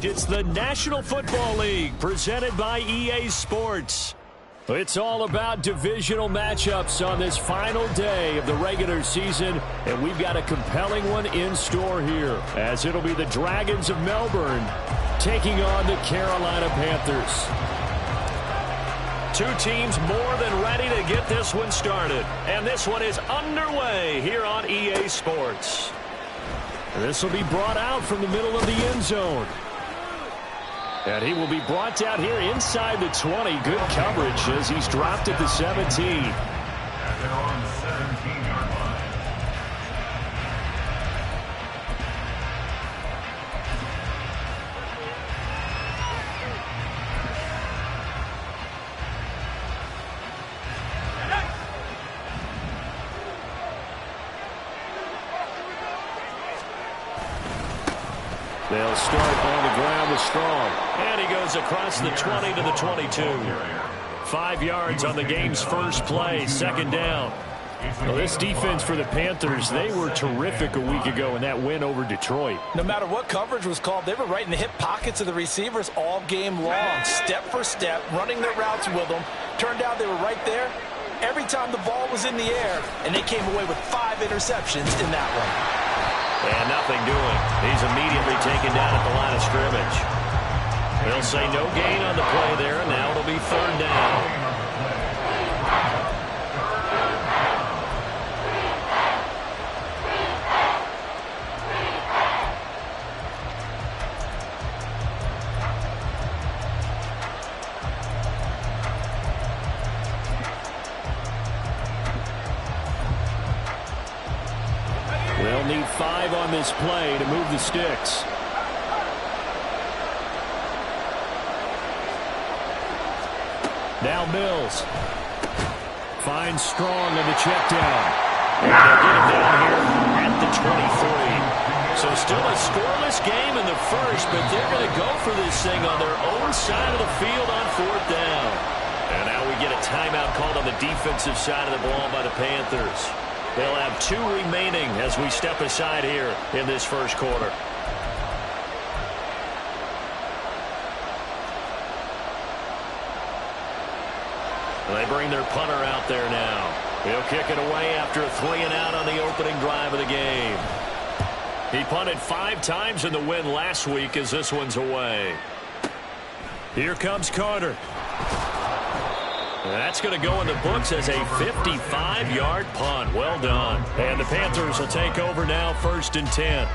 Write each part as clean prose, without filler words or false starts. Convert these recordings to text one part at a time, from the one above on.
It's the National Football League presented by EA Sports. It's all about divisional matchups on this final day of the regular season, and we've got a compelling one in store here, as it'll be the Dragons of Melbourne taking on the Carolina Panthers. Two teams more than ready to get this one started, and this one is underway here on EA Sports. This will be brought out from the middle of the end zone. And he will be brought down here inside the 20. Good coverage as he's dropped at the 17. And they're on the 17-yard line. They'll start on the ground with Strong. And he goes across the 20 to the 22. 5 yards on the game's first play, second down. Well, this defense for the Panthers, they were terrific a week ago in that win over Detroit. No matter what coverage was called, they were right in the hip pockets of the receivers all game long. Step for step, running their routes with them. Turned out they were right there every time the ball was in the air, and they came away with 5 interceptions in that one. And nothing doing. He's immediately taken down at the line of scrimmage. They'll say no gain on the play there, and now it'll be third down. They'll need 5 on this play to move the sticks. Now Mills finds Strong on the check down. And they'll get him down here at the 23. So still a scoreless game in the first, but they're going to go for this thing on their own side of the field on fourth down. And now we get a timeout called on the defensive side of the ball by the Panthers. They'll have 2 remaining as we step aside here in this first quarter. They bring their punter out there now. He'll kick it away after a 3-and-out on the opening drive of the game. He punted 5 times in the win last week as this one's away. Here comes Carter. That's going to go in the books as a 55-yard punt. Well done. And the Panthers will take over now, 1st and 10.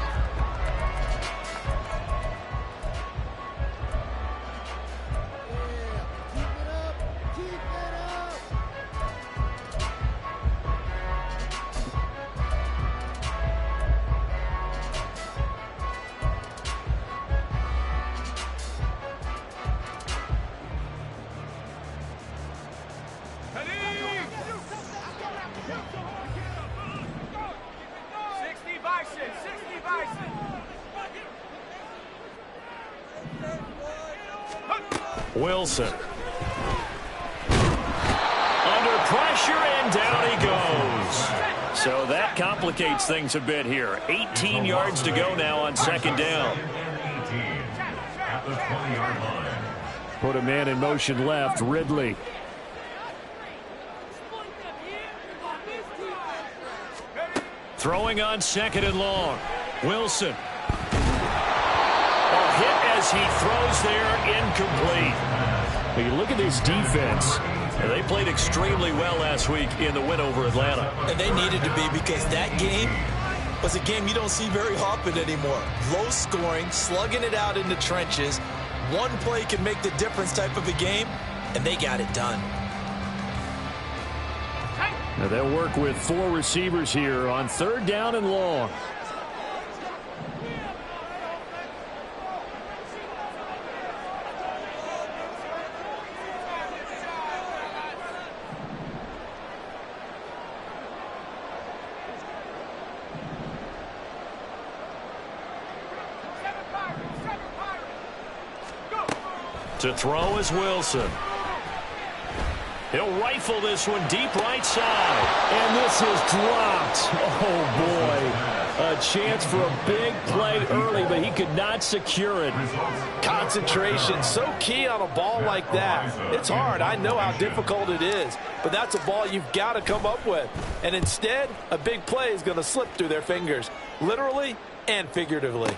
Wilson. Under pressure, and down he goes. So that complicates things a bit here. 18 yards to go now on second down. At the 20-yard line. Put a man in motion left, Ridley. Throwing on second and long. Wilson. A hit as he throws there, incomplete. You look at this defense. They played extremely well last week in the win over Atlanta. And they needed to be, because that game was a game you don't see very often anymore. Low scoring, slugging it out in the trenches. One play can make the difference type of a game, and they got it done. Now they'll work with 4 receivers here on third down and long. To throw is Wilson. He'll rifle this one deep right side. And this is dropped. Oh, boy. A chance for a big play early, but he could not secure it. Concentration, so key on a ball like that. It's hard. I know how difficult it is, but that's a ball you've got to come up with. And instead, a big play is going to slip through their fingers, literally and figuratively.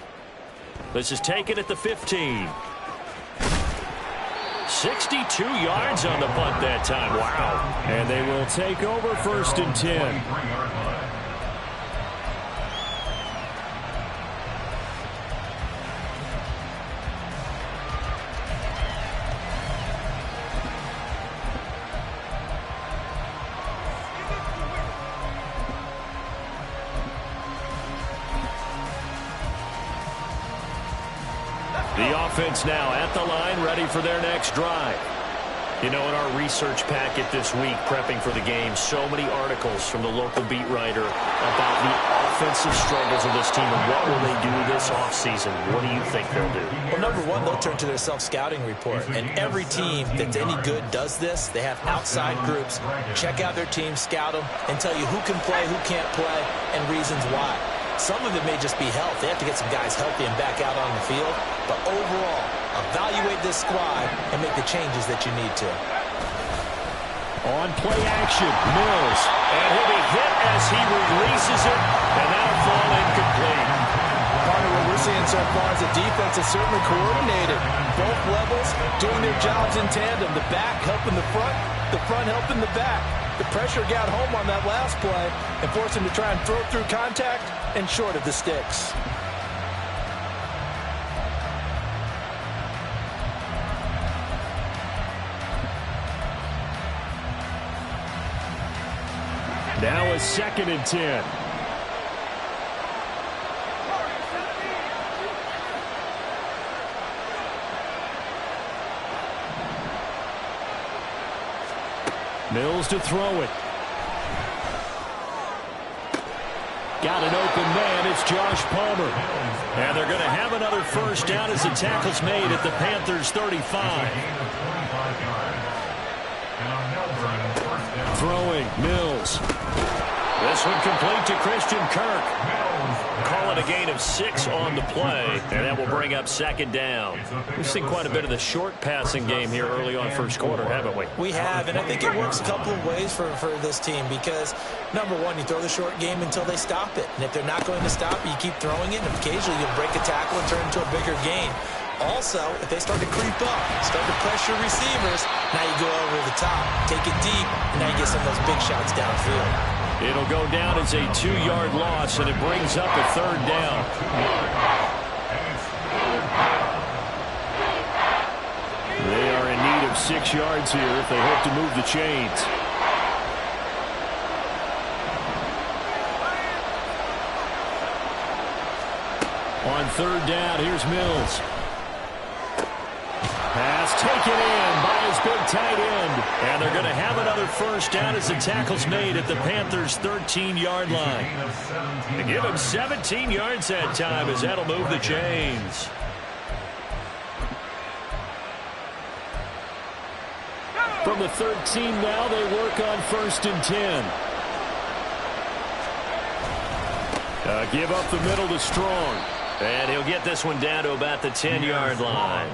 This is taken at the 15. 62 yards on the punt that time. Wow. And they will take over 1st and 10. The offense now at the line, ready for their next drive. You know, in our research packet this week, prepping for the game, so many articles from the local beat writer about the offensive struggles of this team and what will they do this offseason. What do you think they'll do? Well, number one, they'll turn to their self-scouting report. And every team that's any good does this. They have outside groups, check out their team, scout them, and tell you who can play, who can't play, and reasons why. Some of it may just be health. They have to get some guys healthy and back out on the field. But overall, evaluate this squad and make the changes that you need to. On play action, Mills. And he'll be hit as he releases it, and that'll fall incomplete. Part of what we're seeing so far is the defense is certainly coordinated. Both levels doing their jobs in tandem. The back helping the front helping the back. The pressure got home on that last play and forced him to try and throw through contact and short of the sticks. Now a 2nd and 10. Mills to throw it. Got an open man. It's Josh Palmer. And they're going to have another first down as the tackle's made at the Panthers' 35. Throwing, Mills. This one complete to Christian Kirk. Call it a gain of 6 on the play, and that will bring up 2nd down. We've seen quite a bit of the short passing game here early on first quarter, haven't we? We have, and I think it works a couple of ways for this team because, number one, you throw the short game until they stop it. And if they're not going to stop it, you keep throwing it, and occasionally you'll break a tackle and turn into a bigger gain. Also, if they start to creep up, start to pressure receivers, now you go over the top, take it deep, and now you get some of those big shots downfield. It'll go down as a 2-yard loss, and it brings up a 3rd down. They are in need of 6 yards here if they hope to move the chains. On 3rd down, here's Mills. Pass taken in by his big tight end. And they're going to have another first down as the tackle's made at the Panthers' 13-yard line. They give him 17 yards that time as that'll move the chains. From the 13 now, they work on 1st and 10. Give up the middle to Strong. And he'll get this one down to about the 10-yard line.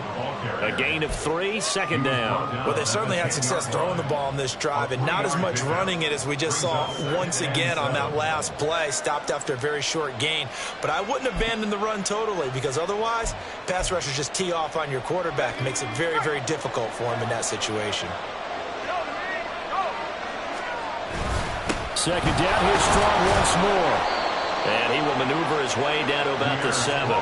A gain of 3, 2nd down. Well, they certainly had success throwing the ball on this drive and not as much running it as we just saw once again on that last play. Stopped after a very short gain. But I wouldn't abandon the run totally because otherwise, pass rushers just tee off on your quarterback. Makes it very, very difficult for him in that situation. 2nd down, here's Strong once more. And he will maneuver his way down to about the 7.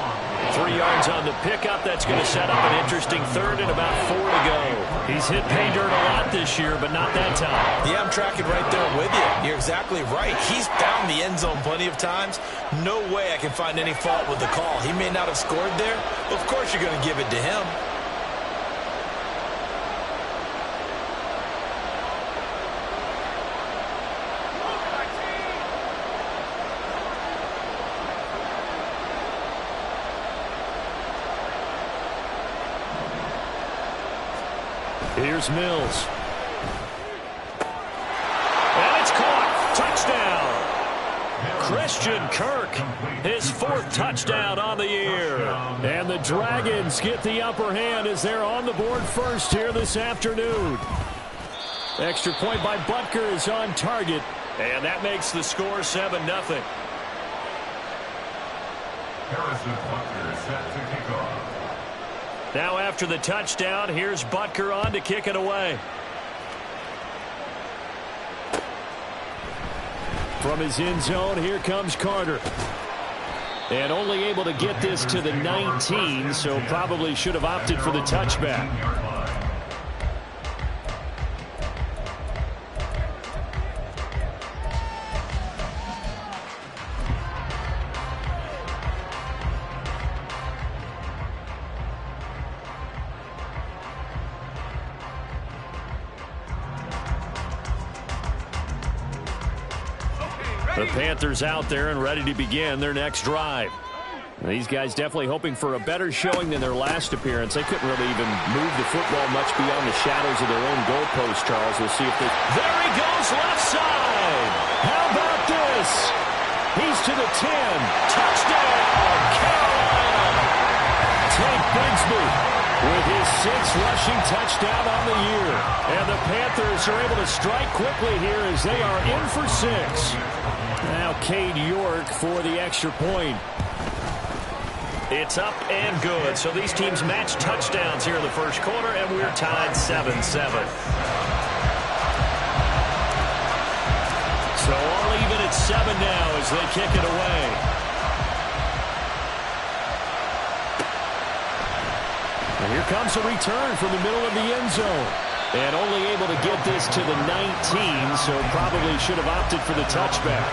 3 yards on the pickup. That's going to set up an interesting 3rd and about 4 to go. He's hit pay dirt a lot this year, but not that time. Yeah, I'm tracking right there with you. You're exactly right. He's found the end zone plenty of times. No way I can find any fault with the call. He may not have scored there. Of course you're going to give it to him. Here's Mills. And it's caught. Touchdown. Christian Kirk, his 4th touchdown on the year. And the Dragons get the upper hand as they're on the board first here this afternoon. Extra point by Butker is on target, and that makes the score 7-0. Harrison Butker set to kick off. Now after the touchdown, here's Butker on to kick it away. From his end zone, here comes Carter. And only able to get this to the 19, so probably should have opted for the touchback. The Panthers out there and ready to begin their next drive. These guys definitely hoping for a better showing than their last appearance. They couldn't really even move the football much beyond the shadows of their own goalpost, Charles. We'll see if they... There he goes, left side! How about this? He's to the 10. Touchdown, Carolina! Tank Bigsby with his 6th rushing touchdown on the year. And the Panthers are able to strike quickly here as they are in for 6. Now Cade York for the extra point. It's up and good. So these teams match touchdowns here in the first quarter, and we're tied 7-7. So all even at 7 now as they kick it away. And here comes a return from the middle of the end zone. And only able to get this to the 19, so probably should have opted for the touchback.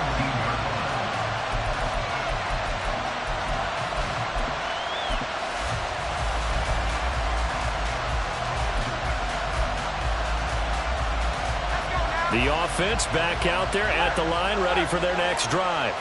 The offense back out there at the line, ready for their next drive.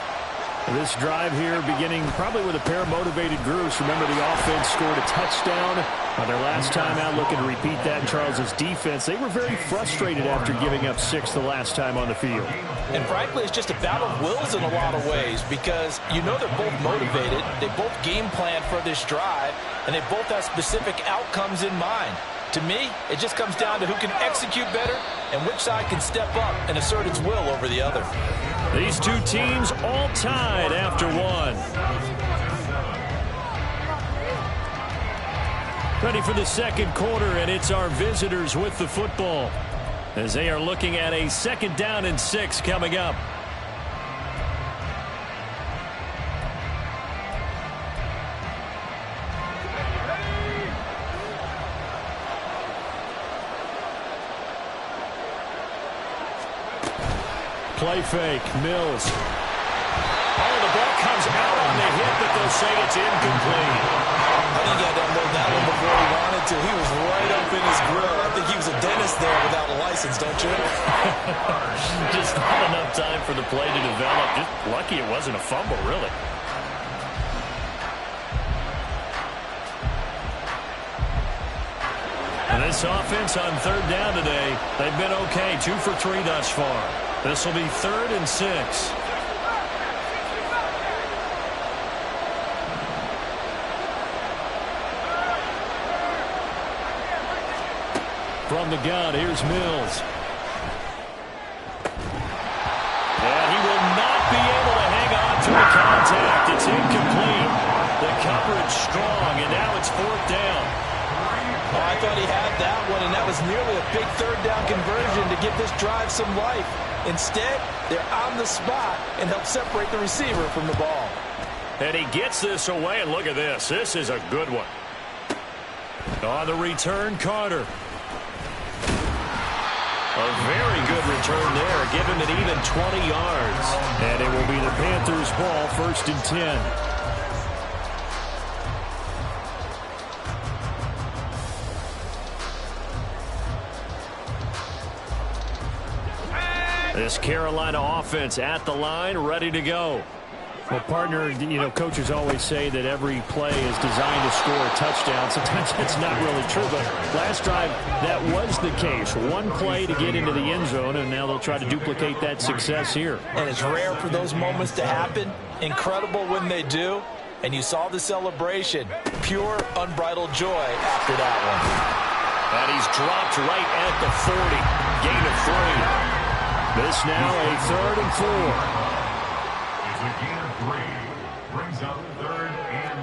This drive here beginning probably with a pair of motivated groups. Remember, the offense scored a touchdown on their last time out. Looking to repeat that in Charles's defense. They were very frustrated after giving up 6 the last time on the field. And frankly, it's just a battle of wills in a lot of ways because you know they're both motivated. They both game plan for this drive, and they both have specific outcomes in mind. To me, it just comes down to who can execute better and which side can step up and assert its will over the other. These two teams all tied after 1. Ready for the second quarter, and it's our visitors with the football as they are looking at a 2nd down and 6 coming up. Play fake, Mills. Oh, the ball comes out on the hit, but they'll say it's incomplete. I think he had to unload that one before he wanted to. He was right up in his grill. I think he was a dentist there without a license, don't you? Just not enough time for the play to develop. Just lucky it wasn't a fumble, really. And this offense on 3rd down today, they've been okay. 2 for 3 thus far. This will be 3rd and 6. From the gun, here's Mills. And he will not be able to hang on to the contact. It's incomplete. The coverage strong, and now it's 4th down. Oh, I thought he had that one, and that was nearly a big 3rd down conversion to give this drive some life. Instead, they're on the spot and help separate the receiver from the ball. And he gets this away, and look at this. This is a good one. On the return, Carter. A very good return there, giving it even 20 yards. And it will be the Panthers' ball, 1st and 10. This Carolina offense at the line, ready to go. Well, partner, coaches always say that every play is designed to score a touchdown. Sometimes that's not really true, but last drive, that was the case. One play to get into the end zone, and now they'll try to duplicate that success here. And it's rare for those moments to happen. Incredible when they do. And you saw the celebration. Pure, unbridled joy after that one. And he's dropped right at the 40. Gain of 3. This now a 3rd and 4. It's a gain of 3. Brings up 3rd and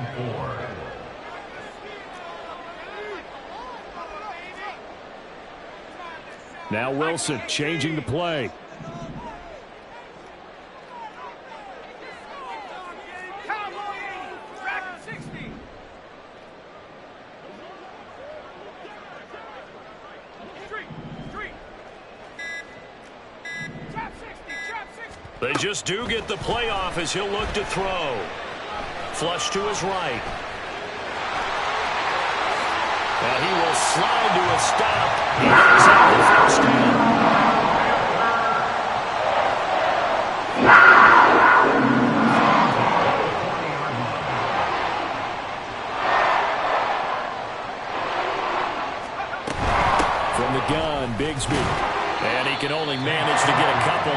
4. Now Wilson changing the play. They just do get the play off as he'll look to throw. Flush to his right. Now he will slide to a stop. He gets out the first down. From the gun, Bigsby. And he can only manage to get a couple.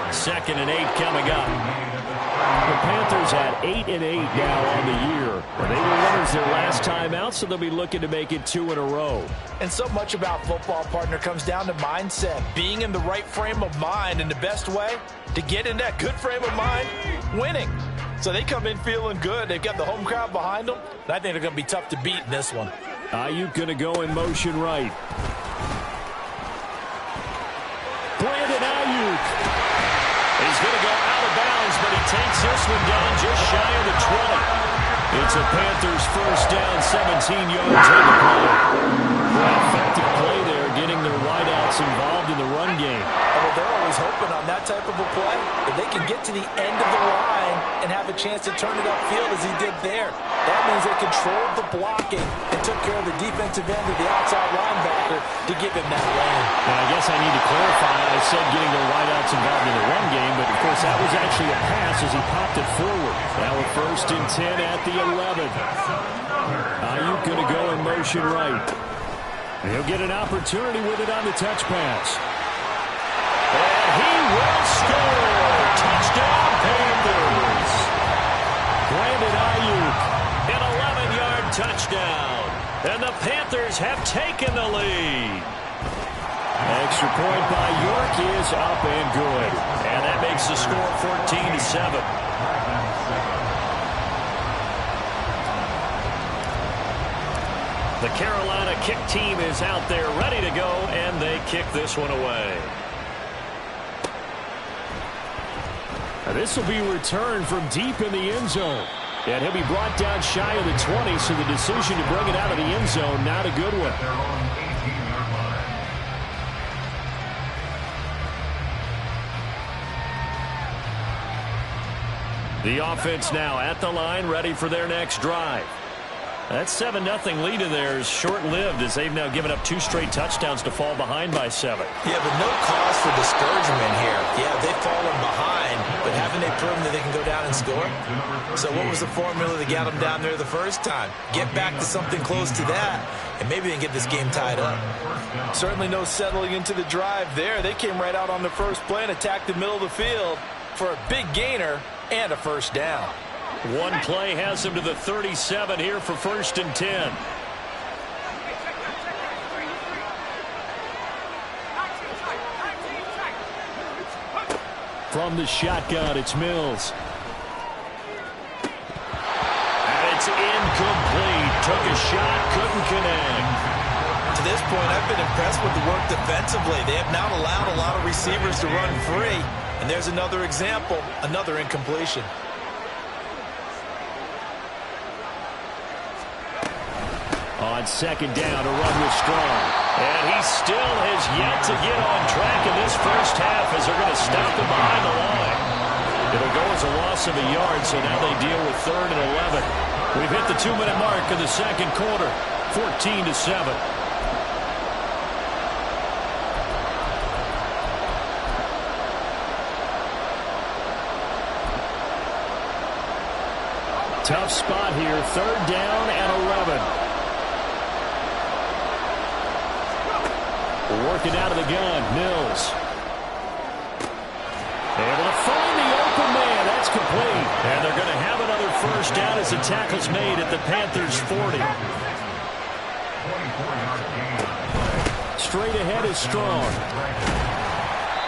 2nd and 8 coming up. The Panthers had 8 and 8 now on the year. They were winners their last time out, so they'll be looking to make it 2 in a row. And so much about football, partner, comes down to mindset. Being in the right frame of mind, and the best way to get in that good frame of mind, winning. So they come in feeling good. They've got the home crowd behind them. And I think they're going to be tough to beat in this one. Ayuk going to go in motion right. Brandon Ayuk. He's going to go out of bounds, but he takes this one down just shy of the 20. It's a Panthers first down, 17 yards on the play. Effective play there, getting their wideouts involved in the run game. Well, they're always hoping on that type of a play that they can get to the end of the line and have a chance to turn it upfield as he did there. That means they controlled the blocking and took care of the defensive end of the outside linebacker to give him that lane. Now, I guess I need to clarify. I said getting their wideouts involved in the run game, but of course that was actually a pass as he popped it forward. Now with 1st and 10 at the 11. Ayuk going to go in motion right. And he'll get an opportunity with it on the touch pass. And he will score! Touchdown, Panthers! Brandon Ayuk, an 11-yard touchdown. And the Panthers have taken the lead. Extra point by York is up and good. And that makes the score 14-7. The Carolina kick team is out there ready to go, and they kick this one away. Now this will be returned from deep in the end zone. And he'll be brought down shy of the 20, so the decision to bring it out of the end zone, not a good one. The offense now at the line, ready for their next drive. That 7-0 lead in there is short-lived as they've now given up 2 straight touchdowns to fall behind by 7. Yeah, but no cause for discouragement here. Yeah, they've fallen behind, but haven't they proven that they can go down and score? So what was the formula that got them down there the first time? Get back to something close to that, and maybe they can get this game tied up. Certainly no settling into the drive there. They came right out on the first play and attacked the middle of the field for a big gainer and a first down. One play has him to the 37 here for 1st and 10. From the shotgun, it's Mills. And it's incomplete. Took a shot, couldn't connect. To this point, I've been impressed with the work defensively. They have not allowed a lot of receivers to run free. And there's another example, another incompletion. On 2nd down, a run with Strong. And he still has yet to get on track in this first half as they're going to stop him behind the line. It'll go as a loss of a yard, so now they deal with 3rd and 11. We've hit the 2-minute mark of the second quarter, 14-7. tough spot here. 3rd down and 11. Working out of the gun, Mills. Able to find the open man. That's complete. And they're going to have another 1st down as the tackle's made at the Panthers' 40. Straight ahead is Strong.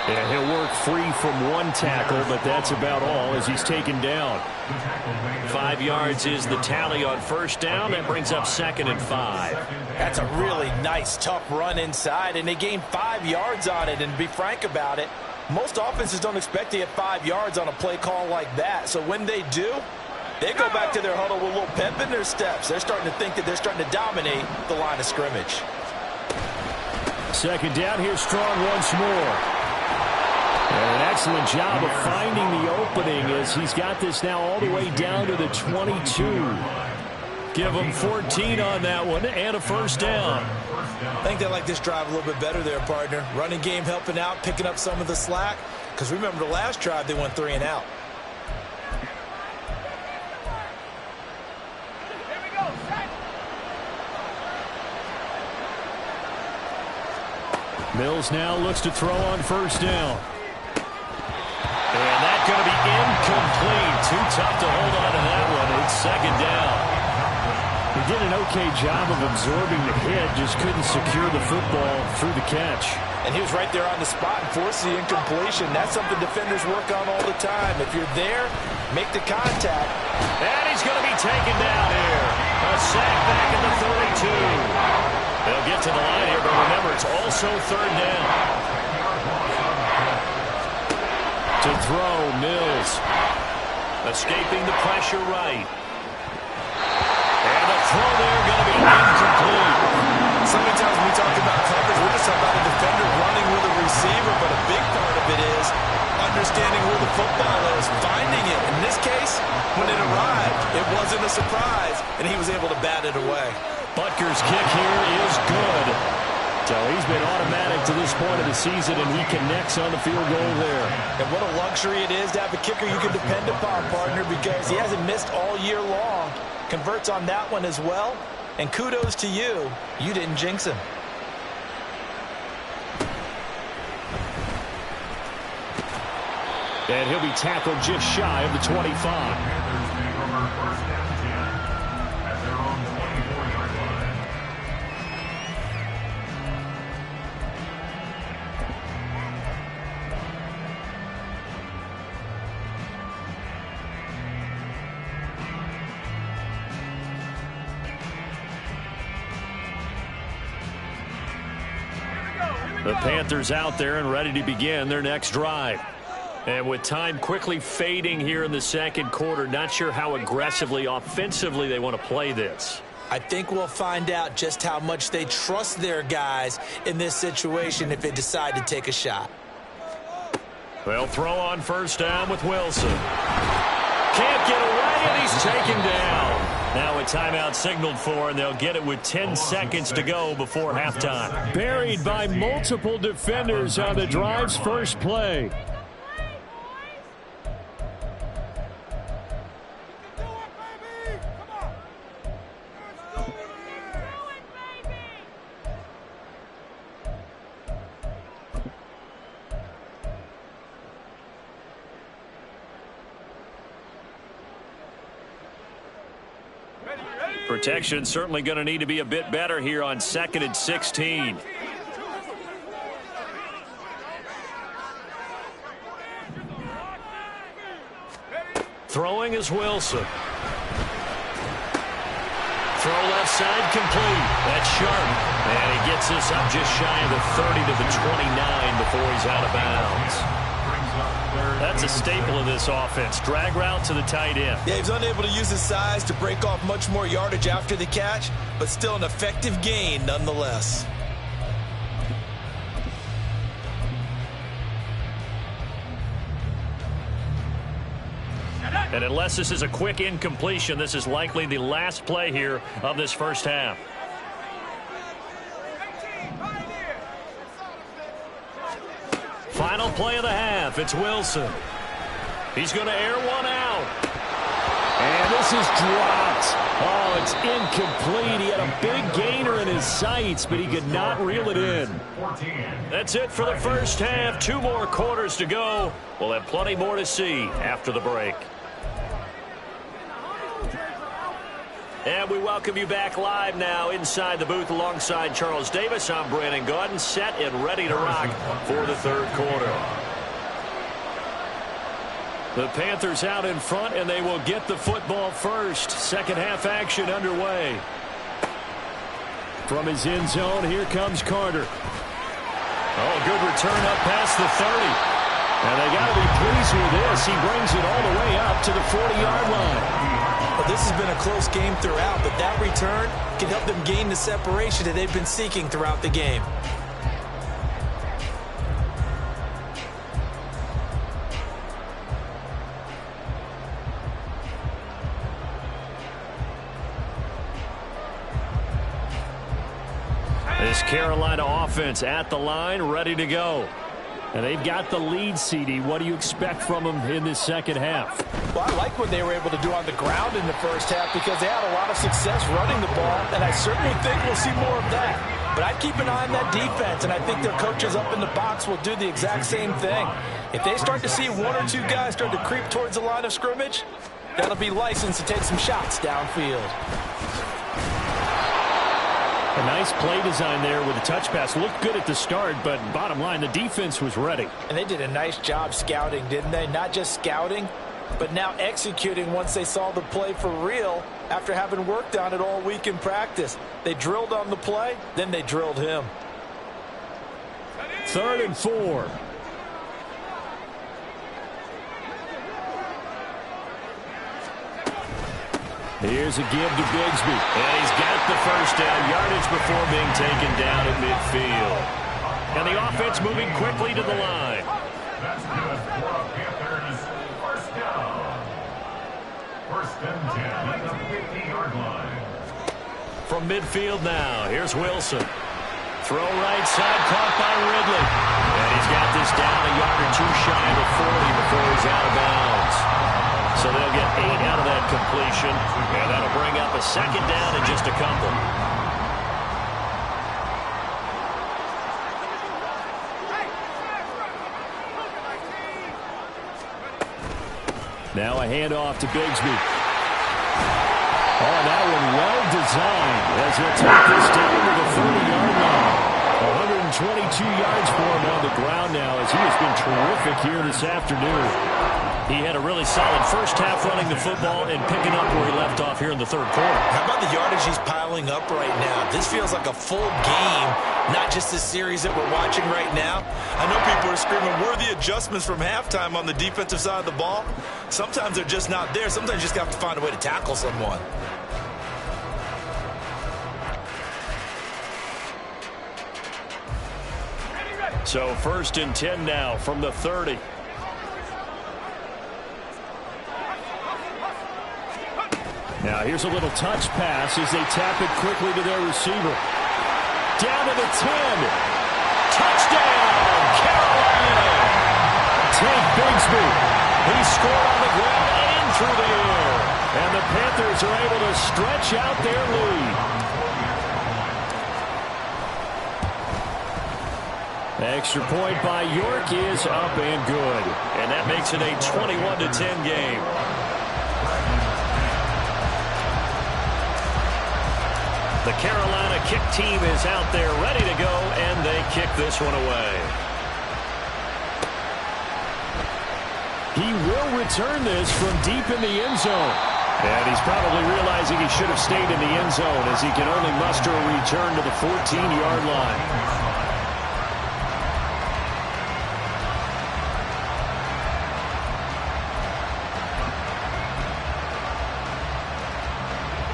And he'll work free from 1 tackle, but that's about all as he's taken down. 5 yards is the tally on 1st down. That brings up 2nd and 5. That's a really nice, tough run inside, and they gained 5 yards on it. And to be frank about it, most offenses don't expect to get 5 yards on a play call like that. So when they do, they go back to their huddle with a little pep in their steps. They're starting to think that they're starting to dominate the line of scrimmage. 2nd down, here's Strong once more. And an excellent job of finding the opening as he's got this now all the way down to the 22. Give him 14 on that one and a 1st down. I think they like this drive a little bit better there, partner. Running game helping out, picking up some of the slack. Because remember the last drive, they went 3 and out. Mills now looks to throw on 1st down. And that's going to be incomplete. Too tough to hold on to that one. It's 2nd down. He did an okay job of absorbing the hit, just couldn't secure the football through the catch. And he was right there on the spot and forced the incompletion. That's something defenders work on all the time. If you're there, make the contact. And he's going to be taken down here. A sack back at the 32. They'll get to the line here, but remember, it's also 3rd down. To throw, Mills. Escaping the pressure right. And the throw there going to be incomplete. So many times when we talk about coverage, we're just talking about a defender running with a receiver, but a big part of it is understanding where the football is, finding it. In this case, when it arrived, it wasn't a surprise, and he was able to bat it away. Butker's kick here is good. So he's been automatic to this point of the season, and he connects on the field goal there. And what a luxury it is to have a kicker you can depend upon, partner, because he hasn't missed all year long. Converts on that one as well. And kudos to you. You didn't jinx him. And he'll be tackled just shy of the 25. The Panthers out there and ready to begin their next drive. And with time quickly fading here in the 2nd quarter, not sure how aggressively, offensively they want to play this. I think we'll find out just how much they trust their guys in this situation if they decide to take a shot. They'll throw on 1st down with Wilson. Can't get away, and he's taken down. Now a timeout signaled for, and they'll get it with 10 seconds to go before halftime. Buried by multiple defenders on the drive's first play. Protection certainly going to need to be a bit better here on 2nd and 16. Throwing is Wilson. Throw left side complete. That's sharp. And he gets us up just shy of the 30 to the 29 before he's out of bounds. That's a staple of this offense. Drag route to the tight end. Yeah, he's unable to use his size to break off much more yardage after the catch, but still an effective gain nonetheless. And unless this is a quick incompletion, this is likely the last play here of this first half. Final play of the half. It's Wilson. He's going to air one out. And this is dropped. Oh, it's incomplete. He had a big gainer in his sights, but he could not reel it in. That's it for the first half. 2 more quarters to go. We'll have plenty more to see after the break. And we welcome you back live now inside the booth alongside Charles Davis. I'm Brandon Gaudin, set and ready to rock for the third quarter. The Panthers out in front, and they will get the football first. Second half action underway. From his end zone, here comes Carter. Oh, good return up past the 30. And they got to be pleased with this. He brings it all the way up to the 40-yard line. Well, this has been a close game throughout, but that return can help them gain the separation that they've been seeking throughout the game. This Carolina offense at the line, ready to go. And they've got the lead, CD. What do you expect from them in this second half? Well, I like what they were able to do on the ground in the first half because they had a lot of success running the ball, and I certainly think we'll see more of that. But I'd keep an eye on that defense, and I think their coaches up in the box will do the exact same thing. If they start to see 1 or 2 guys start to creep towards the line of scrimmage, that'll be licensed to take some shots downfield. A nice play design there with a touch pass. Looked good at the start, but bottom line, the defense was ready. And they did a nice job scouting, didn't they? Not just scouting, but now executing once they saw the play for real after having worked on it all week in practice. They drilled on the play, then they drilled him. 3rd and 4. Here's a give to Bigsby. And he's got the first down, yardage before being taken down at midfield. And the offense moving quickly to the line. That's good for the Panthers. First down. 1st and 10 at the 50-yard line. From midfield now, here's Wilson. Throw right side, caught by Ridley. And he's got this down a yard or 2 shy of the 40 before he's out of bounds. So they'll get 8 out of that completion, and that'll bring up a second down in just a couple. Now a handoff to Bigsby. Oh, that one well designed as he'll take this down to the 30-yard line. 122 yards for him on the ground now as he has been terrific here this afternoon. He had a really solid first half running the football and picking up where he left off here in the third quarter. How about the yardage he's piling up right now? This feels like a full game, not just the series that we're watching right now. I know people are screaming, worthy adjustments from halftime on the defensive side of the ball. Sometimes they're just not there. Sometimes you just have to find a way to tackle someone. So 1st and 10 now from the 30. Now here's a little touch pass as they tap it quickly to their receiver. Down to the 10. Touchdown, Carolina. Take Bigsby. He scored on the ground and through the air. And the Panthers are able to stretch out their lead. The extra point by York is up and good. And that makes it a 21-10 game. The Carolina kick team is out there ready to go, and they kick this one away. He will return this from deep in the end zone. And he's probably realizing he should have stayed in the end zone as he can only muster a return to the 14-yard line.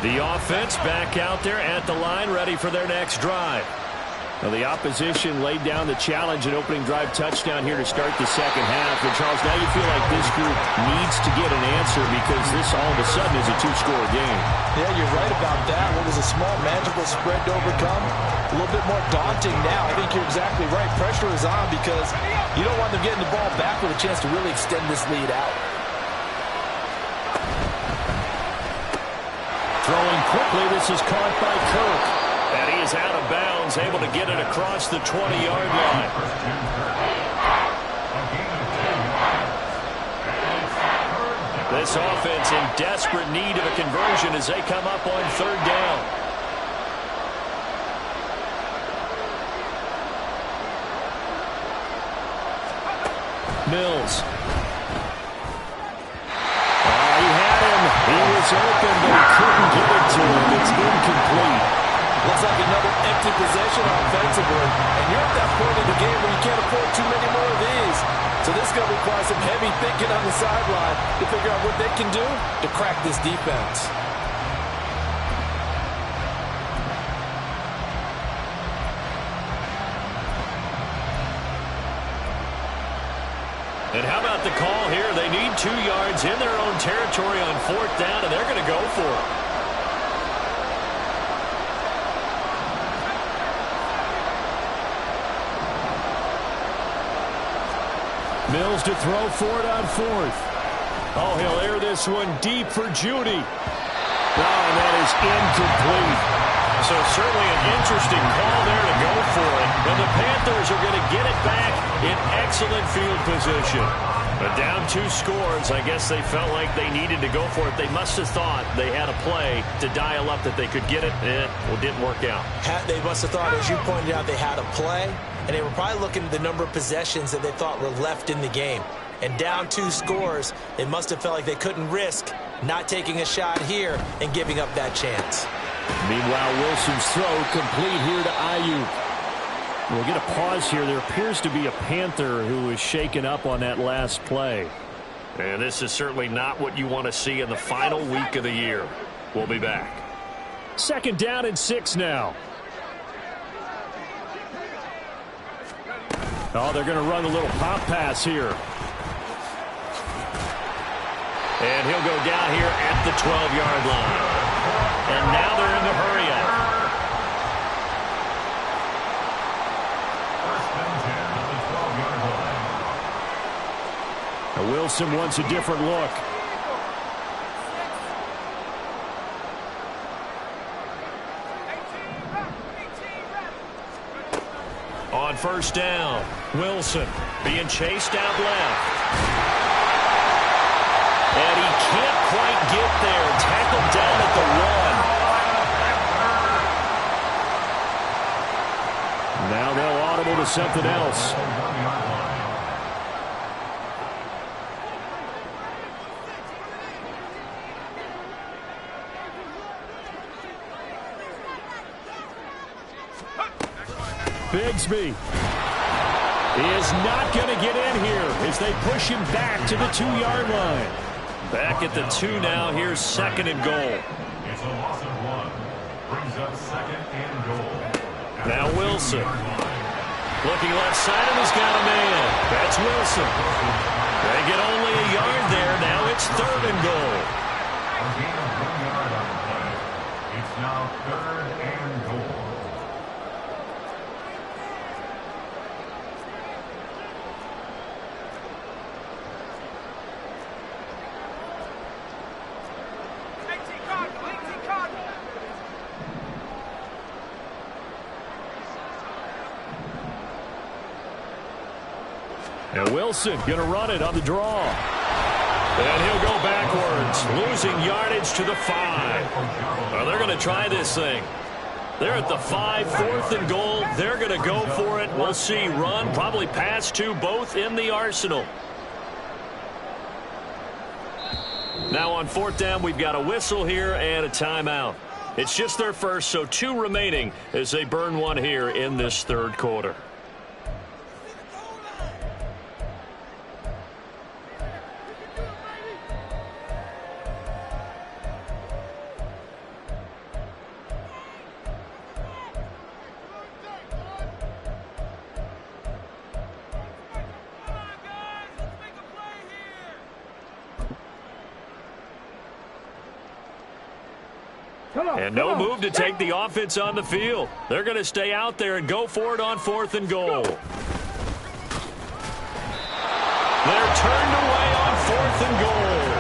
The offense back out there at the line, ready for their next drive. Now the opposition laid down the challenge and opening drive touchdown here to start the second half. And Charles, now you feel like this group needs to get an answer because this all of a sudden is a 2-score game. Yeah, you're right about that. What was a small, manageable spread to overcome, a little bit more daunting now. I think you're exactly right. Pressure is on because you don't want them getting the ball back with a chance to really extend this lead out. quickly. This is caught by Kirk. And he is out of bounds, able to get it across the 20-yard line. This offense in desperate need of a conversion as they come up on third down. Mills. He had him. He was open, but he couldn't get it to him. It's incomplete. Looks like another empty possession offensively. And you're at that point in the game where you can't afford too many more of these. So this is going to require some heavy thinking on the sideline to figure out what they can do to crack this defense. And how about the call here? They need 2 yards in their own territory on fourth down, and they're going to go for it. Mills to throw for it on fourth. Oh, he'll air this one deep for Judy. Oh, and that is incomplete. So certainly an interesting call there to go for it. And the Panthers are going to get it back in excellent field position. But down 2 scores, I guess they felt like they needed to go for it. They must have thought they had a play to dial up that they could get it. It didn't work out. They must have thought, as you pointed out, they had a play. And they were probably looking at the number of possessions that they thought were left in the game. And down 2 scores, they must have felt like they couldn't risk not taking a shot here and giving up that chance. Meanwhile, Wilson's throw complete here to Ayuk. We'll get a pause here. There appears to be a Panther who is shaken up on that last play. And this is certainly not what you want to see in the final week of the year. We'll be back. 2nd down and 6 now. Oh, they're going to run a little pop pass here. And he'll go down here at the 12-yard line. And now they're in the hurry-up. Now Wilson wants a different look. On first down, Wilson being chased out left. And he can't quite get there. Tackled down at the 1. Now they'll audible to something else. Bigsby is not going to get in here as they push him back to the 2-yard line. Back at the 2 now. Here's 2nd and goal. It's a loss of 1. Brings up 2nd and goal. Now Wilson. Looking left side, and he's got a man. That's Wilson. They get only a yard there. Now it's 3rd and goal. A gain of 1 yard on the play. It's now 3rd and goal. And Wilson going to run it on the draw. And he'll go backwards, losing yardage to the 5. Well, they're going to try this thing. They're at the 5, 4th and goal. They're going to go for it. We'll see. Run, probably pass to both in the arsenal. Now on 4th down, we've got a whistle here and a timeout. It's just their first, so 2 remaining as they burn 1 here in this 3rd quarter. And no move to take the offense on the field. They're going to stay out there and go for it on 4th and goal. They're turned away on 4th and goal.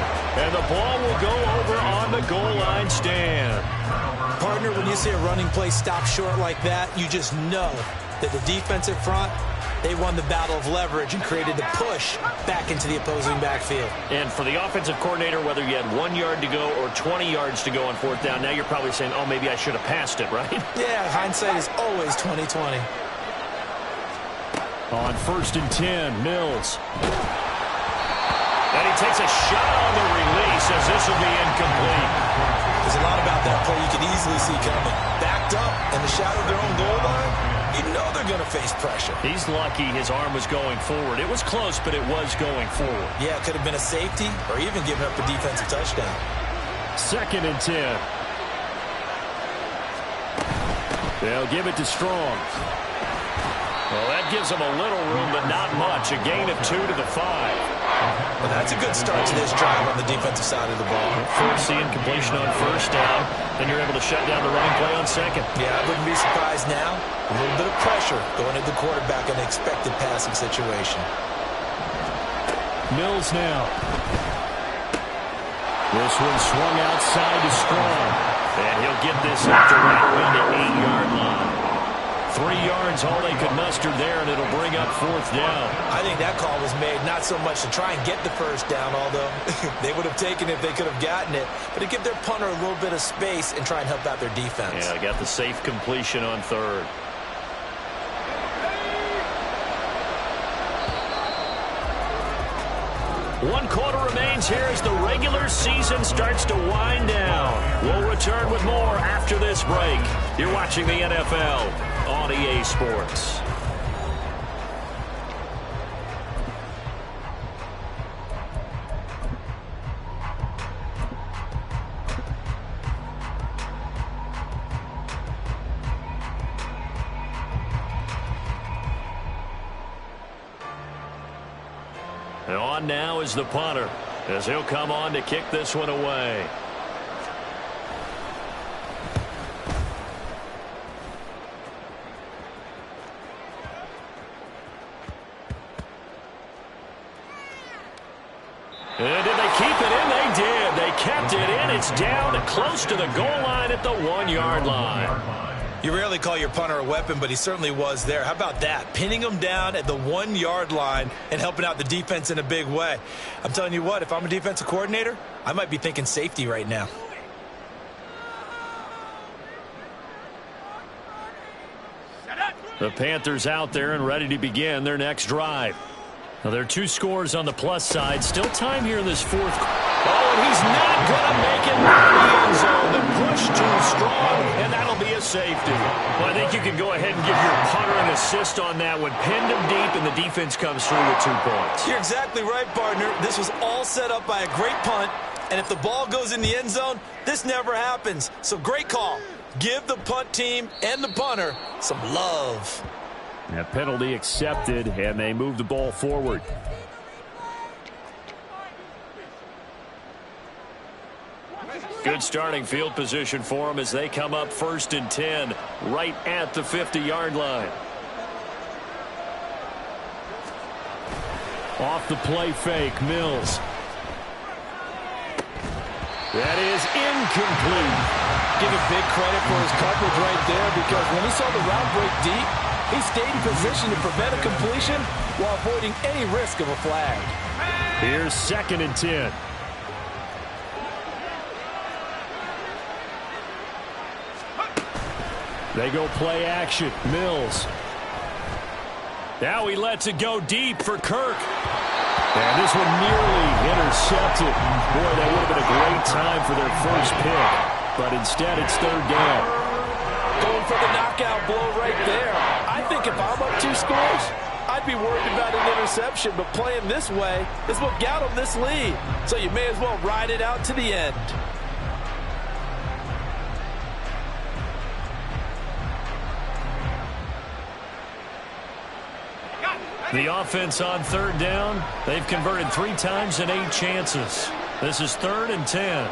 And the ball will go over on the goal line stand. Partner, when you see a running play stop short like that, you just know that the defensive front, they won the battle of leverage and created the push back into the opposing backfield. And for the offensive coordinator, whether you had 1 yard to go or 20 yards to go on fourth down, now you're probably saying, oh, maybe I should have passed it, right? Yeah, hindsight is always 20/20. On 1st and 10, Mills. And he takes a shot on the release as this will be incomplete. There's a lot about that play you can easily see coming. Backed up in the shadow of their own goal line, you know they're going to face pressure. He's lucky his arm was going forward. It was close, but it was going forward. Yeah, it could have been a safety or even giving up a defensive touchdown. 2nd and 10. They'll give it to Strong. Well, that gives them a little room, but not much. A gain of 2 to the 5. Well, that's a good start to this drive on the defensive side of the ball. Force the incompletion on 1st down, then you're able to shut down the running play on 2nd. Yeah, I wouldn't be surprised now. A little bit of pressure going at the quarterback in an expected passing situation. Mills now. This one swung outside to Strong. And he'll get this up to right around the 8-yard line. 3 yards, all they could muster there, and it'll bring up 4th down. I think that call was made not so much to try and get the 1st down, although they would have taken it if they could have gotten it, but to give their punter a little bit of space and try and help out their defense. Yeah, got the safe completion on 3rd. One quarter remains here as the regular season starts to wind down. We'll return with more after this break. You're watching the NFL on EA Sports. And on now is the punter, as he'll come on to kick this one away. And did they keep it in? They did. They kept it in. It's down close to the goal line at the 1-yard line. You rarely call your punter a weapon, but he certainly was there. How about that? Pinning him down at the 1-yard line and helping out the defense in a big way. I'm telling you what, if I'm a defensive coordinator, I might be thinking safety right now. The Panthers out there and ready to begin their next drive. Now, there are 2 scores on the plus side. Still time here in this 4th. Oh, and he's not going to make it in the end zone. The push too strong, and that'll be a safety. Well, I think you can go ahead and give your punter an assist on that one. Pinned him deep, and the defense comes through with 2 points. You're exactly right, partner. This was all set up by a great punt, and if the ball goes in the end zone, this never happens. So great call. Give the punt team and the punter some love. That penalty accepted, and they move the ball forward. Good starting field position for them as they come up 1st and 10, right at the 50-yard line. Off the play fake, Mills. That is incomplete. Give him big credit for his coverage right there, because when he saw the route break deep, he stayed in position to prevent a completion while avoiding any risk of a flag. Here's 2nd and 10. They go play action. Mills. Now he lets it go deep for Kirk. And this one nearly intercepted. Boy, that would have been a great time for their first pick. But instead, it's 3rd down. Going for the knockout blow right there. I think if I'm up 2 scores, I'd be worried about an interception. But playing this way is what got them this lead. So you may as well ride it out to the end. The offense on 3rd down. They've converted 3 times in 8 chances. This is 3rd and 10.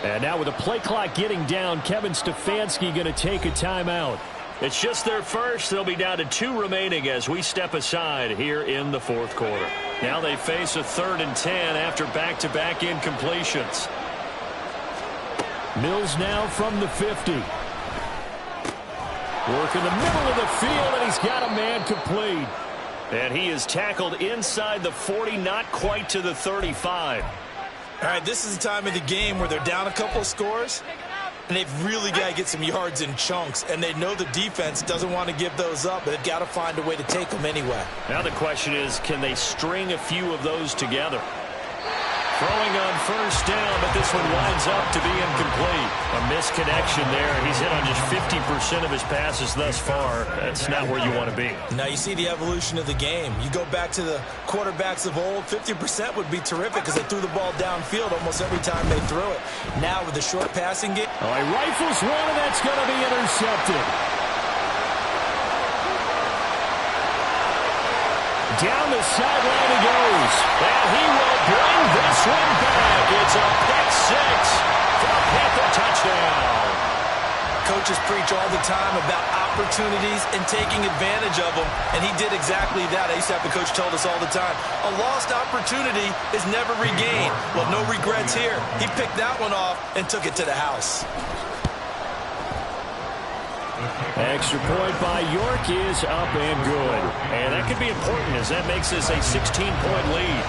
And now with the play clock getting down, Kevin Stefanski going to take a timeout. It's just their first. They'll be down to 2 remaining as we step aside here in the fourth quarter. Now they face a 3rd and 10 after back-to-back incompletions. Mills now from the 50. Work in the middle of the field, and he's got a man complete. And he is tackled inside the 40, not quite to the 35. All right, this is the time of the game where they're down a couple of scores, and they've really got to get some yards in chunks, and they know the defense doesn't want to give those up, but they've got to find a way to take them anyway. Now the question is, can they string a few of those together? Throwing on first down, but this one winds up to be incomplete. A misconnection there. He's hit on just 50% of his passes thus far. That's not where you want to be. Now you see the evolution of the game. You go back to the quarterbacks of old, 50% would be terrific because they threw the ball downfield almost every time they threw it. Now with the short passing game. Oh, he rifles one, and that's going to be intercepted. Down the sideline he goes. And he will bring this one back. It's a pick 6 for a Panther touchdown. Coaches preach all the time about opportunities and taking advantage of them, and he did exactly that. I used to have the coach told us all the time, a lost opportunity is never regained. Well, no regrets here. He picked that one off and took it to the house. Extra point by York is up and good. And that could be important as that makes this a 16-point lead.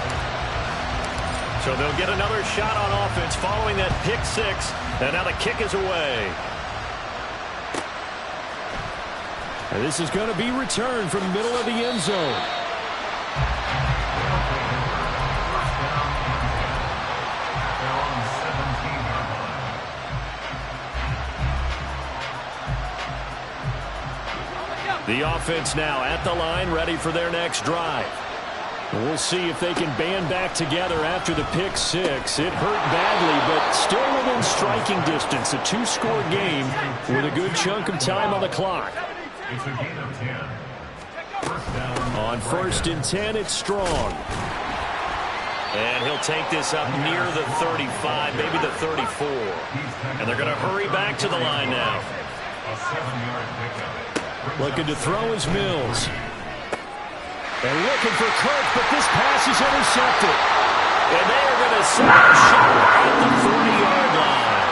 So they'll get another shot on offense following that pick 6. And now the kick is away. And this is going to be returned from the middle of the end zone. The offense now at the line, ready for their next drive. We'll see if they can band back together after the pick 6. It hurt badly, but still within striking distance. A 2-score game with a good chunk of time on the clock. It's a gain of 10. First down. On 1st and 10, it's Strong. And he'll take this up near the 35, maybe the 34. And they're going to hurry back to the line now. A 7-yard pickup. Looking to throw is Mills. And looking for Kirk, but this pass is intercepted. And they are going to set up shop at the 40-yard line.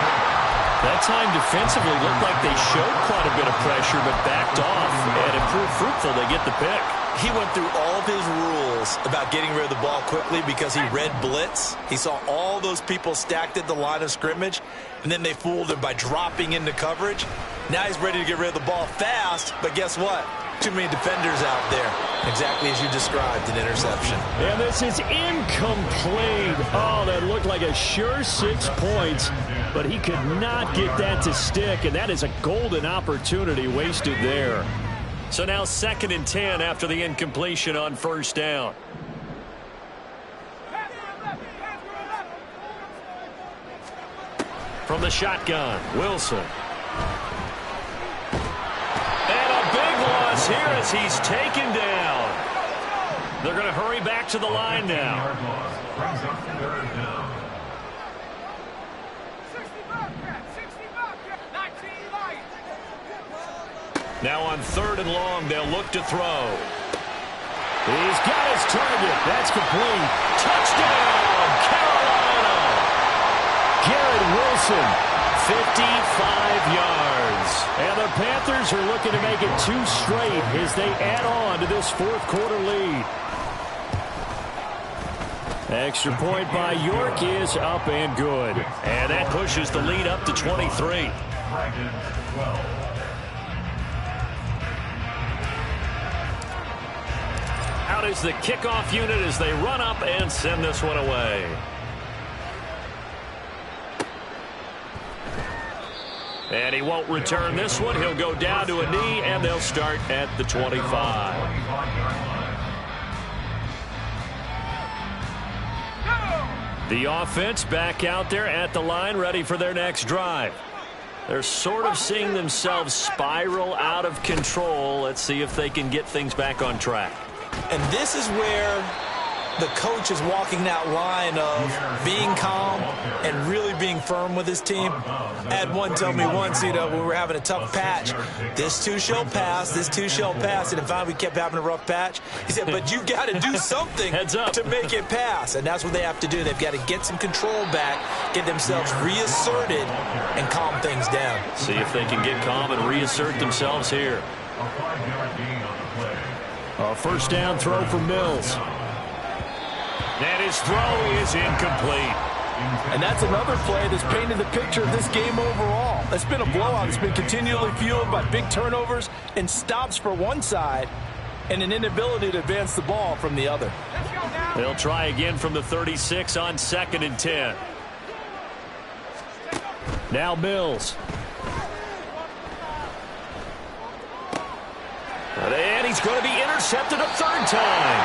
That time defensively looked like they showed quite a bit of pressure, but backed off. And it proved fruitful. They get the pick. He went through all of his rules about getting rid of the ball quickly because he read blitz. He saw all those people stacked at the line of scrimmage, and then they fooled him by dropping into coverage. Now he's ready to get rid of the ball fast, but guess what? Too many defenders out there. Exactly as you described, an interception. And this is incomplete. Oh, that looked like a sure 6 points, but he could not get that to stick, and that is a golden opportunity wasted there. So now 2nd and 10 after the incompletion on first down. From the shotgun, Wilson. And a big loss here as he's taken down. They're going to hurry back to the line now. Brings up 3rd down. Now on 3rd and long, they'll look to throw. He's got his target. That's complete. Touchdown, Carolina! Garrett Wilson. 55 yards. And the Panthers are looking to make it 2 straight as they add on to this 4th quarter lead. Extra point by York is up and good. And that pushes the lead up to 23. Dragons 12. Out is the kickoff unit as they run up and send this one away. And he won't return this one. He'll go down to a knee, and they'll start at the 25. The offense back out there at the line, ready for their next drive. They're sort of seeing themselves spiral out of control. Let's see if they can get things back on track. And this is where the coach is walking that line of being calm and really being firm with his team. I had one tell me once, when we were having a tough patch, this too shall pass, this too shall pass, and finally we kept having a rough patch. He said, but you got to do something to make it pass, and that's what they have to do. They've got to get some control back, get themselves reasserted, and calm things down. See if they can get calm and reassert themselves here. A 5-yard gain on the play. A first down throw for Mills. And his throw is incomplete. And that's another play that's painted the picture of this game overall. It's been a blowout. It's been continually fueled by big turnovers and stops for one side and an inability to advance the ball from the other. They'll try again from the 36 on 2nd and 10. Now Mills. And he's going to be intercepted a third time.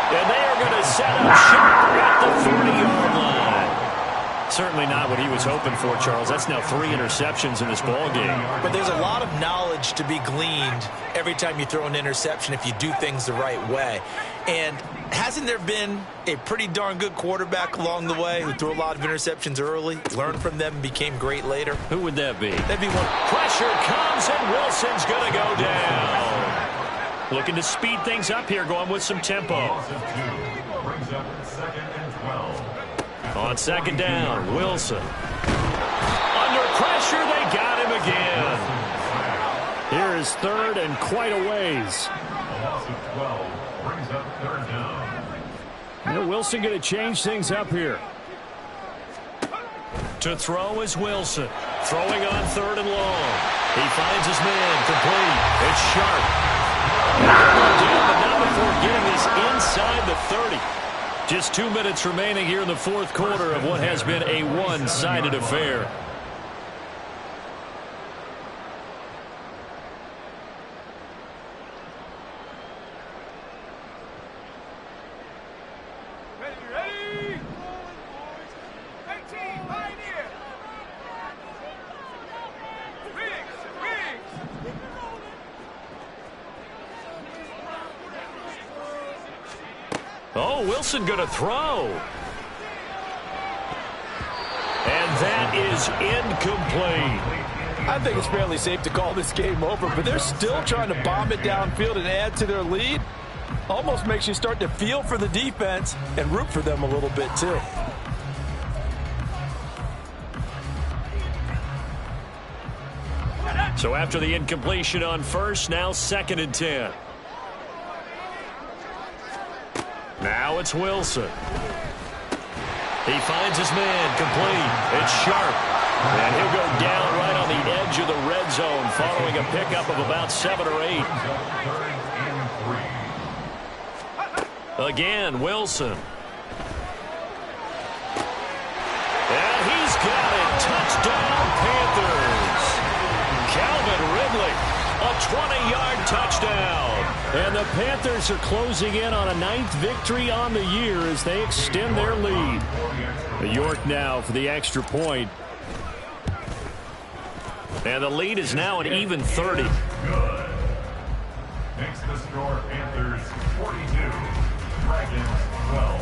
And they are going to set up shop at the 40-yard line. Certainly not what he was hoping for, Charles. That's now 3 interceptions in this ball game. But there's a lot of knowledge to be gleaned every time you throw an interception if you do things the right way. And hasn't there been a pretty darn good quarterback along the way who threw a lot of interceptions early, learned from them, and became great later? Who would that be? That'd be one. Pressure comes, and Wilson's going to go down. Looking to speed things up here, going with some tempo. Brings up 2nd and 12. On 2nd down, Wilson. Under pressure, they got him again. Here is 3rd and quite a ways. A loss of 12 brings up 3rd down. Wilson going to change things up here. To throw is Wilson. Throwing on 3rd and long. He finds his man complete. It's Sharp. But not before getting this inside the 30. Just 2 minutes remaining here in the 4th quarter of what has been a one-sided affair. Ready? 18, pioneer. Oh, Wilson going to throw. And that is incomplete. I think it's fairly safe to call this game over, but they're still trying to bomb it downfield and add to their lead. Almost makes you start to feel for the defense and root for them a little bit too. So after the incompletion on 1st, now 2nd and 10. Now it's Wilson. He finds his man complete. It's Sharp. And he'll go down right on the edge of the red zone following a pickup of about 7 or 8. Again, Wilson. And he's got it. Touchdown, Panthers. Calvin Ridley, a 20-yard touchdown. And the Panthers are closing in on a 9th victory on the year as they extend their lead. York now for the extra point. And the lead is now an even 30. Good. Makes the score Panthers 42, Dragons 12.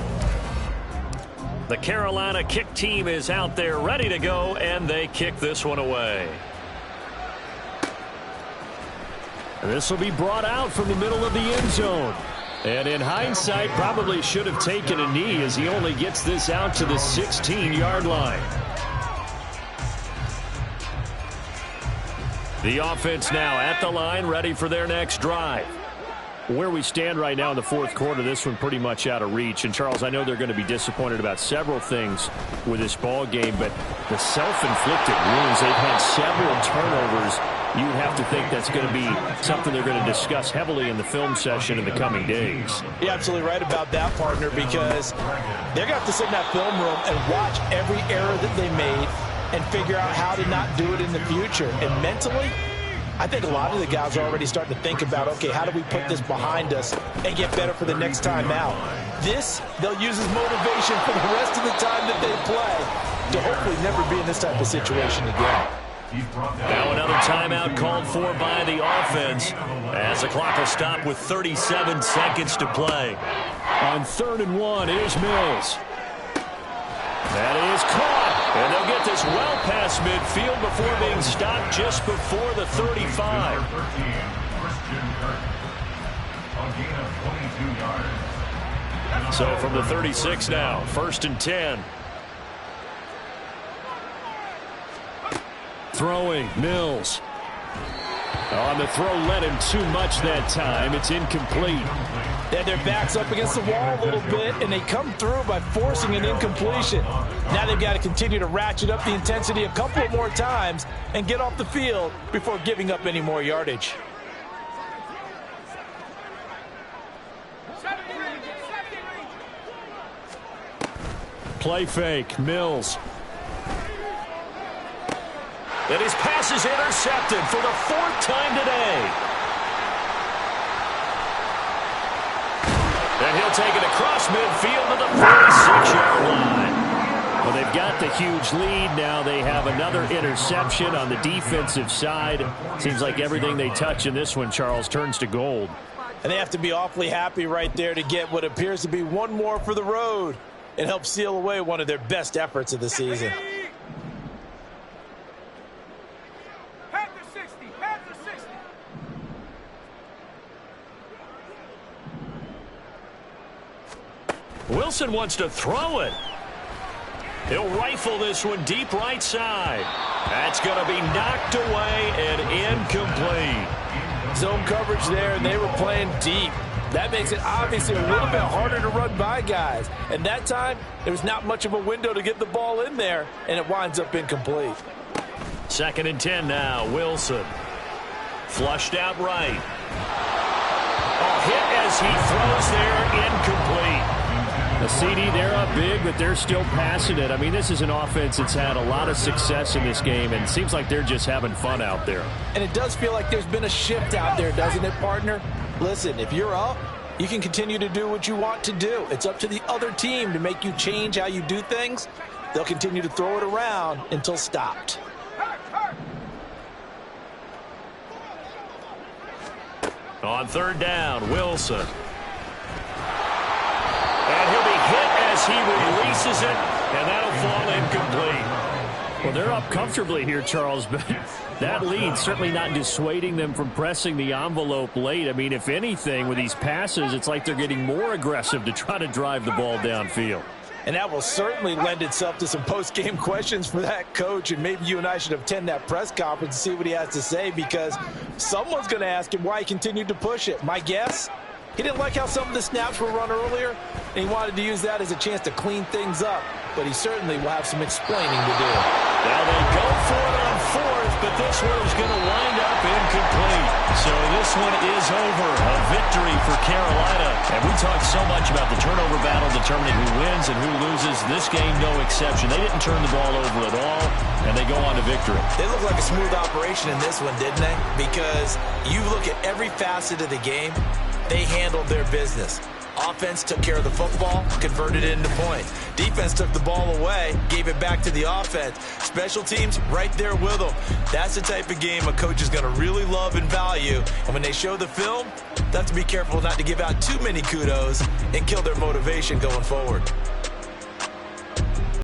The Carolina kick team is out there ready to go, and they kick this one away. And this will be brought out from the middle of the end zone. And in hindsight, probably should have taken a knee as he only gets this out to the 16-yard line. The offense now at the line, ready for their next drive. Where we stand right now in the 4th quarter, this one pretty much out of reach. And, Charles, I know they're going to be disappointed about several things with this ball game, but the self-inflicted wounds, they've had several turnovers. You have to think that's going to be something they're going to discuss heavily in the film session in the coming days. You're absolutely right about that, partner, because they're going to have to sit in that film room and watch every error that they made and figure out how to not do it in the future. And mentally, I think a lot of the guys are already starting to think about, okay, how do we put this behind us and get better for the next time out? This, they'll use as motivation for the rest of the time that they play to hopefully never be in this type of situation again. Now another timeout called for by the offense as the clock will stop with 37 seconds to play. On 3rd and 1, here's Mills. That is caught. And they'll get this well past midfield before being stopped just before the 35. So from the 36 now, 1st and 10. Throwing, Mills. On the throw, led him too much that time. It's incomplete. They had their backs up against the wall a little bit, and they come through by forcing an incompletion. Now they've got to continue to ratchet up the intensity a couple of more times and get off the field before giving up any more yardage. Play fake, Mills. And his pass is intercepted for the 4th time today. And he'll take it across midfield to the 46-yard line. Well, they've got the huge lead. Now they have another interception on the defensive side. Seems like everything they touch in this one, Charles, turns to gold. And they have to be awfully happy right there to get what appears to be one more for the road and help seal away one of their best efforts of the season. Panthers 60, Panthers 60. Wilson wants to throw it. He'll rifle this one deep right side. That's going to be knocked away and incomplete. Zone coverage there, and they were playing deep. That makes it obviously a little bit harder to run by guys. And that time, there was not much of a window to get the ball in there, and it winds up incomplete. 2nd and 10 now, Wilson. Flushed out right. A hit as he throws there, incomplete. The CD, they're up big, but they're still passing it. I mean, this is an offense that's had a lot of success in this game, and it seems like they're just having fun out there. And it does feel like there's been a shift out there, doesn't it, partner? Listen, if you're up, you can continue to do what you want to do. It's up to the other team to make you change how you do things. They'll continue to throw it around until stopped. On 3rd down, Wilson. And he'll be hit as he releases it, and that'll fall incomplete. Well, they're up comfortably here, Charles, but that lead certainly not dissuading them from pressing the envelope late. I mean, if anything, with these passes, it's like they're getting more aggressive to try to drive the ball downfield. And that will certainly lend itself to some post-game questions for that coach, and maybe you and I should attend that press conference and see what he has to say, because someone's going to ask him why he continued to push it. My guess? He didn't like how some of the snaps were run earlier, and he wanted to use that as a chance to clean things up. But he certainly will have some explaining to do. Now they go for it on 4th, but this one is going to wind up incomplete. So this one is over. A victory for Carolina. And we talked so much about the turnover battle determining who wins and who loses. This game, no exception. They didn't turn the ball over at all, and they go on to victory. They look like a smooth operation in this one, didn't they? Because you look at every facet of the game, they handled their business. Offense took care of the football, converted it into points. Defense took the ball away, gave it back to the offense. Special teams right there with them. That's the type of game a coach is going to really love and value. And when they show the film, they have to be careful not to give out too many kudos and kill their motivation going forward.